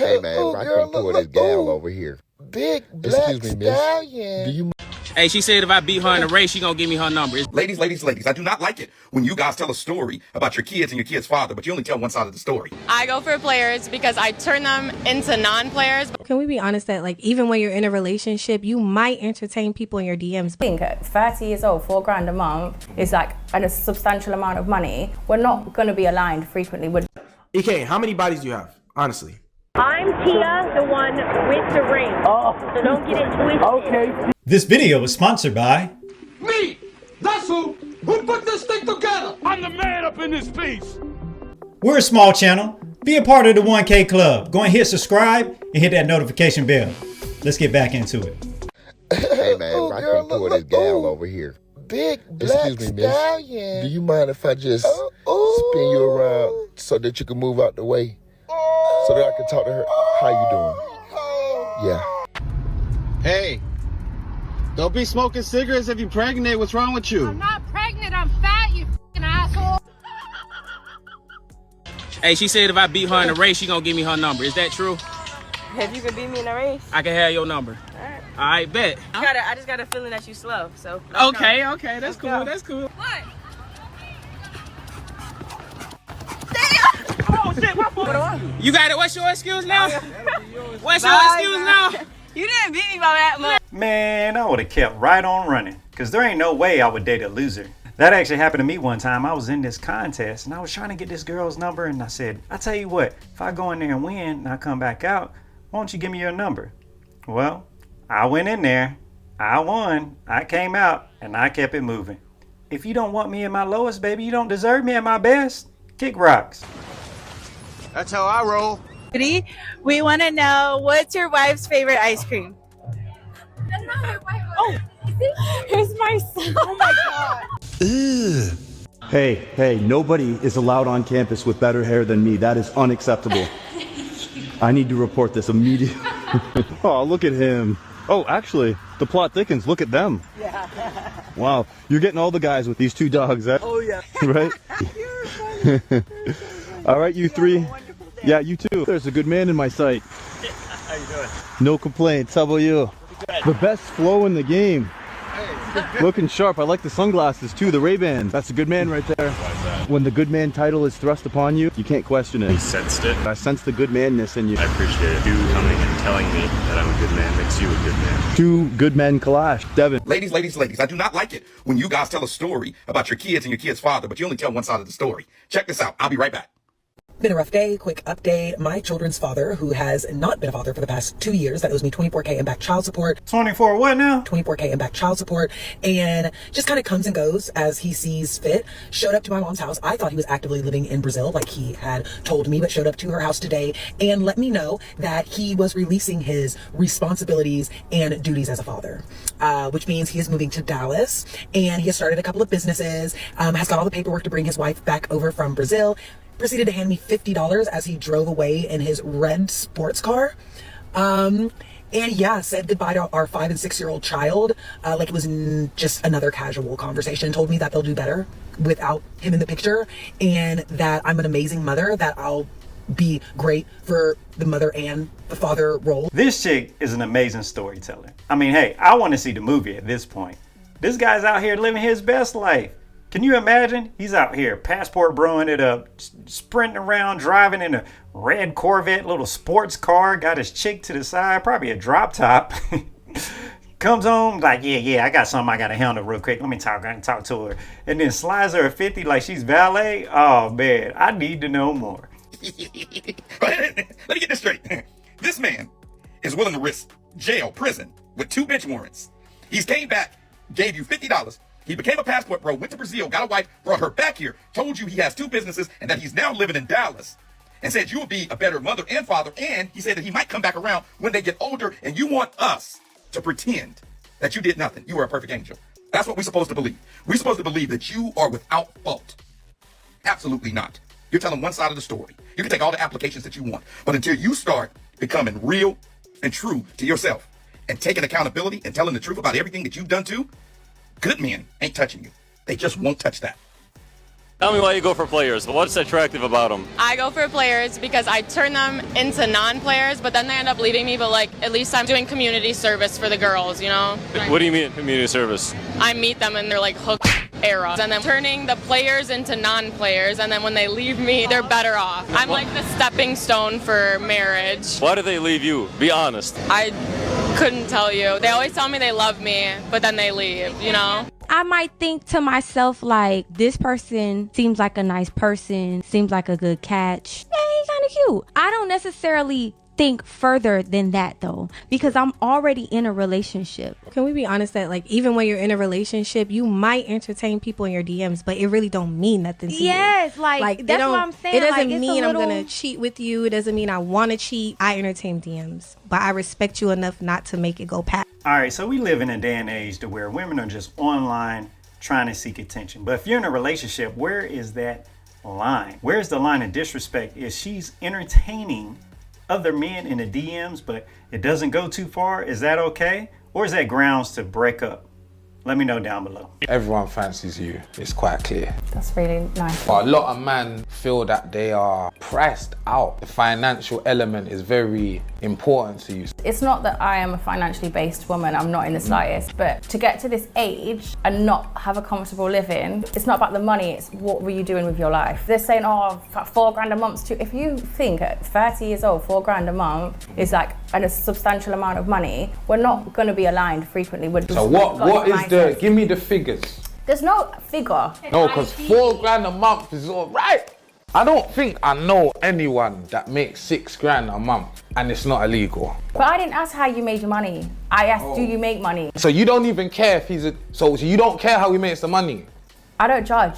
Hey man, I can pull this gal over here. Big black stallion. Do you? Hey, she said if I beat her in a race, she gonna give me her number. Ladies, I do not like it when you guys tell a story about your kids and your kids' father, but you only tell one side of the story. I go for players because I turn them into non-players. Can we be honest that like even when you're in a relationship, you might entertain people in your DMs? I think at 30 years old, $4,000 a month is like a substantial amount of money. We're not going to be aligned frequently. EK, how many bodies do you have, honestly? I'm Tia, the one with the ring. Oh. So don't get it twisted. Okay. This video was sponsored by me. That's who put this thing together. I'm the man up in this piece. We're a small channel. Be a part of the 1K club. Go and hit subscribe and hit that notification bell. Let's get back into it. Hey man, I can pull this gal over here. Big black stallion. Do you mind if I just spin you around so that you can move out the way? So that I can talk to her. How you doing? Yeah. Hey, don't be smoking cigarettes if you're pregnant. What's wrong with you? I'm not pregnant. I'm fat, you f***ing asshole. Hey, she said if I beat her in a race, she gonna give me her number. Is that true? If you could beat me in a race, I can have your number. All right, bet. I just got a feeling that you slow. So okay, that's cool. That's cool. What? Oh shit, my fault. You got it. What's your excuse now? What's your excuse now? You didn't beat me by that much. Man, I would have kept right on running because there ain't no way I would date a loser. That actually happened to me one time. I was in this contest and I was trying to get this girl's number and I said, I tell you what, if I go in there and win and I come back out, why don't you give me your number? Well, I went in there, I won, I came out and I kept it moving. If you don't want me at my lowest, baby, you don't deserve me at my best. Kick rocks. That's how I roll. We want to know, what's your wife's favorite ice cream? That's not my wife. Oh, here's my son. Oh my God. Ugh. Hey, nobody is allowed on campus with better hair than me. That is unacceptable. I need to report this immediately. Oh, look at him. Oh, actually, the plot thickens. Look at them. Yeah. Wow, you're getting all the guys with these two dogs, eh? Oh, yeah. Right? You're funny. All right, you three. Yeah, you too. There's a good man in my sight. How you doing? No complaints. How about you? The best flow in the game. Looking sharp. I like the sunglasses too, the Ray-Ban. That's a good man right there. Why is that? When the good man title is thrust upon you, you can't question it. You sensed it? I sense the good manness in you. I appreciate it. You coming and telling me that I'm a good man makes you a good man. Two good men clash. Devin. Ladies, I do not like it when you guys tell a story about your kids and your kids' father, but you only tell one side of the story. Check this out. I'll be right back. Been a rough day. Quick update. My children's father, who has not been a father for the past 2 years, that owes me $24K in back child support. 24 what now? $24K in back child support, and just kind of comes and goes as he sees fit. Showed up to my mom's house. I thought he was actively living in Brazil, like he had told me, but showed up to her house today and let me know that he was releasing his responsibilities and duties as a father, which means he is moving to Dallas, and he has started a couple of businesses, has got all the paperwork to bring his wife back over from Brazil. Proceeded to hand me $50 as he drove away in his red sports car. And yeah, said goodbye to our 5 and 6 year old child. Like it was just another casual conversation. Told me that they'll do better without him in the picture. And that I'm an amazing mother, that I'll be great for the mother and the father role. This chick is an amazing storyteller. I mean, hey, I want to see the movie at this point. This guy's out here living his best life. Can you imagine? He's out here passport broing it up, sprinting around, driving in a red Corvette, little sports car, got his chick to the side, probably a drop top. Comes home like, yeah, I got something I got to handle real quick. Let me talk to her. And then slides her a 50 like she's valet. Oh, man, I need to know more. Let me get this straight. This man is willing to risk jail, prison, with 2 bench warrants. He's came back, gave you $50. He became a passport bro, went to Brazil, got a wife, brought her back here, told you he has 2 businesses and that he's now living in Dallas, and said you will be a better mother and father, and he said that he might come back around when they get older, and you want us to pretend that you did nothing. You were a perfect angel. That's what we're supposed to believe. We're supposed to believe that you are without fault. Absolutely not. You're telling one side of the story. You can take all the applications that you want, but until you start becoming real and true to yourself and taking accountability and telling the truth about everything that you've done too, good men ain't touching you. They just won't touch that. Tell me why you go for players. What's attractive about them? I go for players because I turn them into non-players, but then they end up leaving me, but like at least I'm doing community service for the girls, you know? What do you mean community service? I meet them and they're like hooked era. And then turning the players into non-players, and then when they leave me, they're better off. I'm like the stepping stone for marriage. Why do they leave you? Be honest. I couldn't tell you. They always tell me they love me, but then they leave, you know? I might think to myself, like, this person seems like a nice person, seems like a good catch. Yeah, he's kind of cute. I don't necessarily think further than that, though, because I'm already in a relationship. Can we be honest that, like, even when you're in a relationship, you might entertain people in your DMs, but it really don't mean nothing to you. Yes, like that's what I'm saying. It doesn't like, mean I'm gonna cheat with you. It doesn't mean I want to cheat. I entertain DMs, but I respect you enough not to make it go past. All right, so we live in a day and age to where women are just online trying to seek attention. But if you're in a relationship, where is that line? Where's the line of disrespect? Is she's entertaining other men in the DMs, but it doesn't go too far? Is that okay? Or is that grounds to break up? Let me know down below. Everyone fancies you. It's quite clear. That's really nice. But a lot of men feel that they are priced out. The financial element is very important to you. It's not that I am a financially based woman, I'm not in the slightest, but to get to this age and not have a comfortable living, it's not about the money, it's what were you doing with your life. They're saying, oh, $4,000 a month's too. If you think at 30 years old, $4,000 a month is like a substantial amount of money, we're not going to be aligned frequently. So what is the, give me the figures. There's no figure. No, because $4,000 a month is all right. I don't think I know anyone that makes $6,000 a month and it's not illegal. But I didn't ask how you made your money. I asked, do you make money? So you don't even care if he's so you don't care how he makes the money? I don't judge.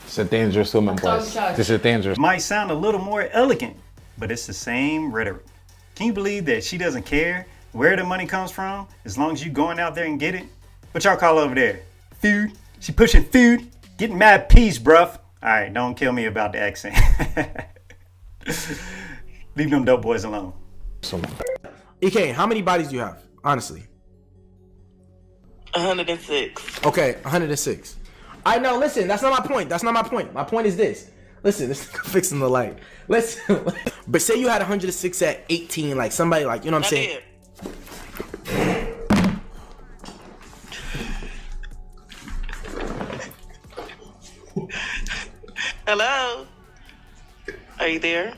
It's a dangerous woman, boys. This is dangerous. Might sound a little more elegant, but it's the same rhetoric. Can you believe that she doesn't care where the money comes from as long as you going out there and get it? What y'all call over there? Food? She pushing food? Getting mad peace, bruv. All right, don't kill me about the accent. Leave them dope boys alone. EK, how many bodies do you have? Honestly. 106. Okay, 106. I know, listen, that's not my point. That's not my point. My point is this. Listen, this is fixing the light. Listen, but say you had 106 at 18, like somebody like, you know what I'm saying? Hello? Are you there?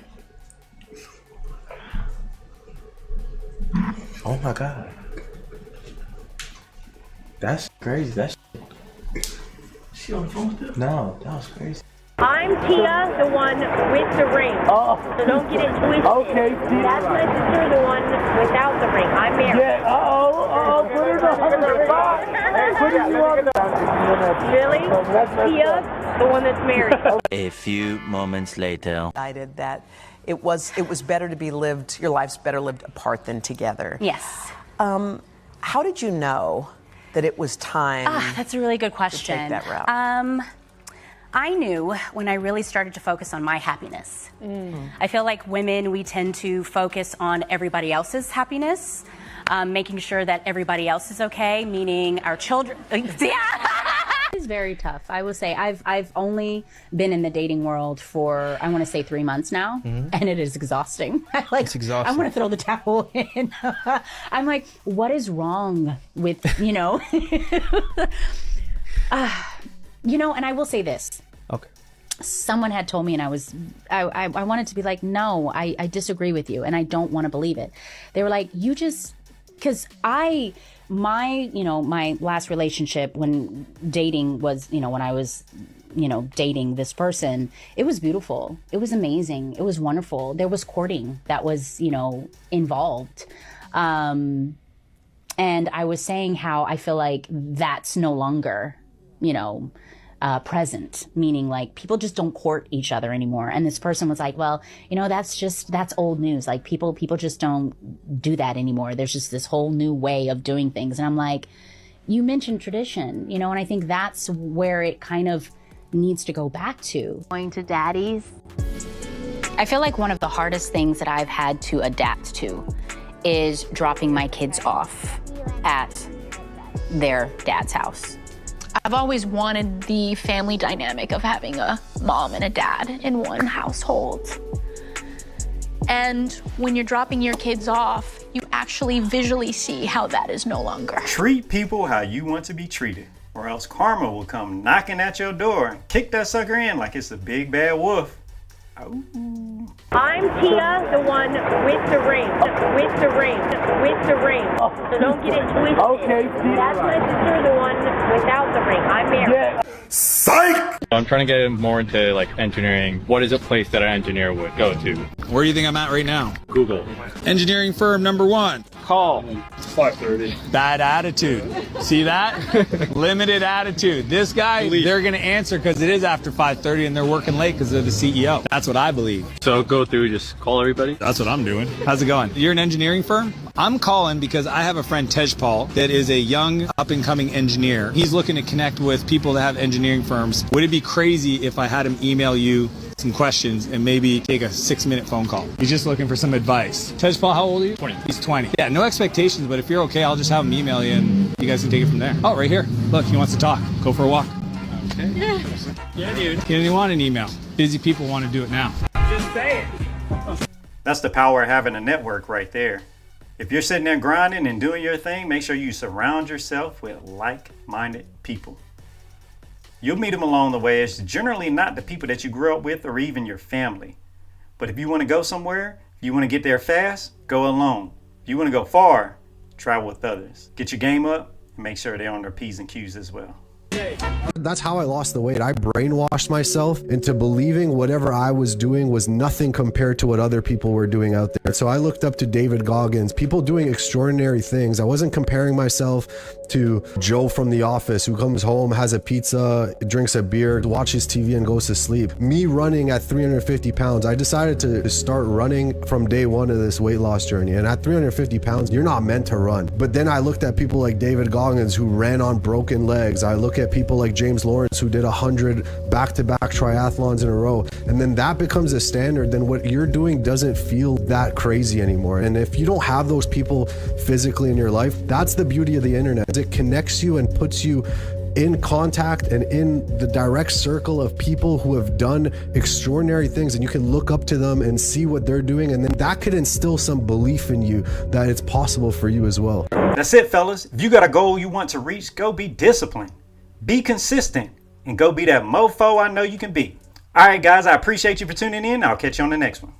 Oh my God. That's crazy. That's she on the phone still? No, that was crazy. I'm Tia, the one with the ring. Oh. So don't get it twisted. Okay, Tia. That's my sister, the one without the ring. I'm married. Yeah, put it on the box. Put it on the Really? Tia, the one that's married. A few moments later. Decided that it was better to be lived, your life's better lived apart than together. Yes. How did you know that it was time? That's a really good question. To take that route? I knew when I really started to focus on my happiness. I feel like women, we tend to focus on everybody else's happiness, making sure that everybody else is okay, meaning our children. It's very tough. I will say I've only been in the dating world for, I want to say 3 months now, and it is exhausting. It's exhausting. I want to throw the towel in. I'm like, what is wrong with, and I will say this. Okay. Someone had told me, and I wanted to be like, no, I disagree with you, and I don't want to believe it. They were like, because my last relationship when dating was, when I was, dating this person, it was beautiful. It was amazing. It was wonderful. There was courting that was, involved. And I was saying how I feel like that's no longer, present, meaning like people just don't court each other anymore. And this person was like, well, that's old news. Like people just don't do that anymore. There's just this whole new way of doing things. And I'm like, you mentioned tradition, and I think that's where it kind of needs to go back to. Going to daddies. I feel like one of the hardest things that I've had to adapt to is dropping my kids off at their dad's house. I've always wanted the family dynamic of having a mom and a dad in one household. And when you're dropping your kids off, you actually visually see how that is no longer. Treat people how you want to be treated, or else karma will come knocking at your door and kick that sucker in like it's a big bad wolf. Ooh. I'm Tia, the one with the ring, with the ring, with the ring. So don't get it twisted. Okay, that's my sister, the one without the ring. I'm married. Yeah. Psych! I'm trying to get more into like engineering. What is a place that an engineer would go to? Where do you think I'm at right now? Google. Engineering firm number 1. Call. It's 5:30. Bad attitude. See that? Limited attitude. This guy, they're going to answer because it is after 5:30 and they're working late because they're the CEO. That's what I believe. So go through, just call everybody? That's what I'm doing. How's it going? You're an engineering firm? I'm calling because I have a friend, Tejpal, that is a young up-and-coming engineer. He's looking to connect with people that have engineering firms. Would it be crazy if I had him email you some questions and maybe take a 6-minute phone call? He's just looking for some advice. Tejpal, how old are you? 20. He's 20. Yeah, no expectations, but if you're okay, I'll just have him email you and you guys can take it from there. Oh, right here. Look, he wants to talk. Go for a walk. Okay. Yeah, dude. He didn't want an email. Busy people want to do it now. Just say it. That's the power of having a network right there. If you're sitting there grinding and doing your thing, make sure you surround yourself with like-minded people. You'll meet them along the way. It's generally not the people that you grew up with or even your family. But if you want to go somewhere, if you want to get there fast, go alone. If you want to go far, travel with others. Get your game up and make sure they're on their P's and Q's as well. That's how I lost the weight. I brainwashed myself into believing whatever I was doing was nothing compared to what other people were doing out there. So I looked up to David Goggins, people doing extraordinary things. I wasn't comparing myself to Joe from the office who comes home, has a pizza, drinks a beer, watches TV and goes to sleep. Me running at 350 pounds, I decided to start running from day one of this weight loss journey. And at 350 pounds, you're not meant to run. But then I looked at people like David Goggins who ran on broken legs. I look at people like James Lawrence who did 100 back-to-back triathlons in a row. And then that becomes a standard. Then what you're doing doesn't feel that crazy anymore. And if you don't have those people physically in your life, that's the beauty of the internet. It connects you and puts you in contact and in the direct circle of people who have done extraordinary things, and you can look up to them and see what they're doing, and then that could instill some belief in you that it's possible for you as well. That's it, fellas. If you got a goal you want to reach, go be disciplined, be consistent, and go be that mofo I know you can be. All right, guys, I appreciate you for tuning in. I'll catch you on the next one.